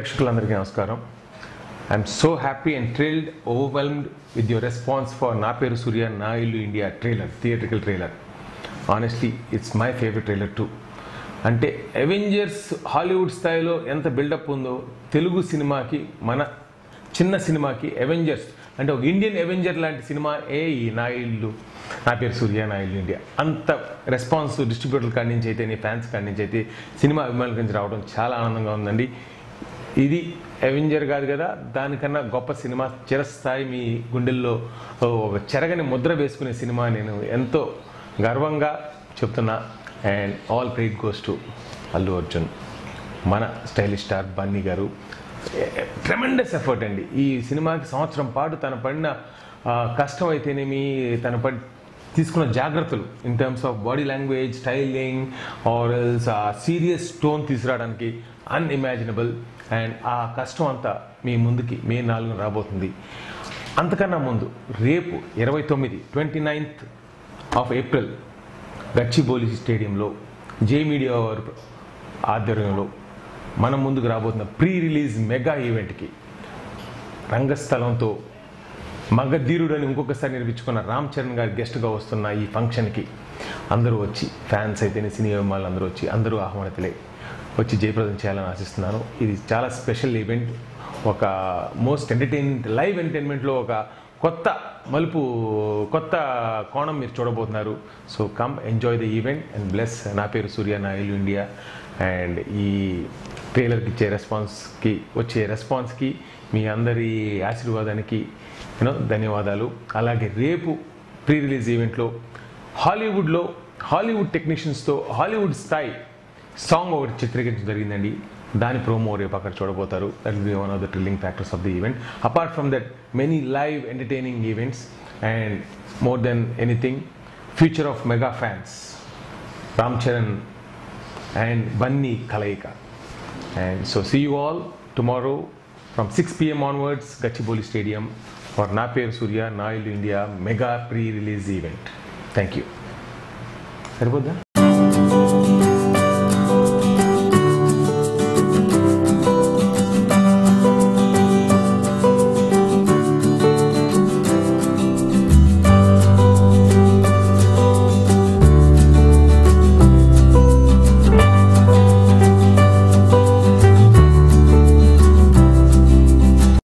ప్రేక్షకులందరికీ నమస్కారం. I'm so happy and thrilled overwhelmed with your response for నా పేరు సూర్య నా ఇల్లు India trailer, theatrical trailer. Honestly it's my favourite trailer two. అంటే అవెంజర్స్ హాలీవుడ్ స్థాయిలో ఎంత బిల్డప్ ఉందో తెలుగు సినిమాకి, మన చిన్న సినిమాకి అవెంజర్స్ అంటే ఒక ఇండియన్ అవెంజర్ లాంటి సినిమా ఈ నా ఇల్లు నా పేరు సూర్య నా ఇల్లు ఇండియా అంత రెస్పాన్స్ డిస్ట్రిబ్యూటర్ల కాడి నుంచి అయితే, నీ ఫ్యాన్స్ కాడి నుంచి అయితే, సినిమా అభిమానుల నుంచి రావడం చాలా ఆనందంగా ఉందండి. ఇది అవెంజర్ కాదు కదా, దానికన్నా గొప్ప సినిమా, చిరస్థాయి మీ గుండెల్లో ఒక చెరగని ముద్ర వేసుకునే సినిమా. నేను ఎంతో గర్వంగా చెప్తున్నా. And all credit goes to Allu Arjun, మన స్టైలిష్ స్టార్ బన్నీ గారు. ట్రెమెండస్ ఎఫర్ట్ అండి. ఈ సినిమాకి సంవత్సరం పాటు తన పడిన కష్టం అయితేనేమి, తన తీసుకున్న జాగ్రత్తలు in terms of body language, styling or else ఆ సీరియస్ టోన్ తీసుకురావడానికి అన్ఇమాజినబుల్. అండ్ ఆ కష్టం అంతా మీ ముందుకి మే 4 రాబోతుంది. అంతకన్నా ముందు రేపు 29 ఏప్రిల్ గచ్చిబౌలి స్టేడియంలో జే మీడియా వారి ఆధ్వర్యంలో మనం ముందుకు రాబోతున్న ప్రీ రిలీజ్ మెగా ఈవెంట్కి రంగస్థలంతో మగధీరుడు అని ఇంకొకసారి నిర్మించుకున్న రామ్ చరణ్ గారు గెస్ట్గా వస్తున్న ఈ ఫంక్షన్కి అందరూ వచ్చి, ఫ్యాన్స్ అయితేనే, సినీ అభిమానులు అందరూ వచ్చి, అందరూ ఆహ్వానితులే వచ్చి జయప్రదం చేయాలని ఆశిస్తున్నాను. ఇది చాలా స్పెషల్ ఈవెంట్. ఒక మోస్ట్ లైవ్ ఎంటర్టైన్మెంట్లో ఒక కొత్త మలుపు, కొత్త కోణం మీరు చూడబోతున్నారు. So come enjoy the event and bless నా పేరు సూర్య నా ఇల్లు ఇండియా. అండ్ ఈ ట్రైలర్కి ఇచ్చే రెస్పాన్స్కి, వచ్చే రెస్పాన్స్కి, మీ అందరి ఆశీర్వాదానికి ధన్యవాదాలు. అలాగే రేపు ప్రీ రిలీజ్ ఈవెంట్లో హాలీవుడ్ టెక్నీషియన్స్తో హాలీవుడ్ స్థాయి సాంగ్ ఒకటి చిత్రీకరించడం జరిగిందండి. దాని ప్రోమో రేపు అక్కడ చూడబోతారు. That will be one of the thrilling factors of the event. Apart from that many live entertaining events and more then anything future of mega fans Ram Charan and Bunny Kalaika. And so see you all tomorrow from 6 p.m. onwards, Gachibowli Stadium for Na Peru Surya Na Illu India mega pre-release event. Thank you.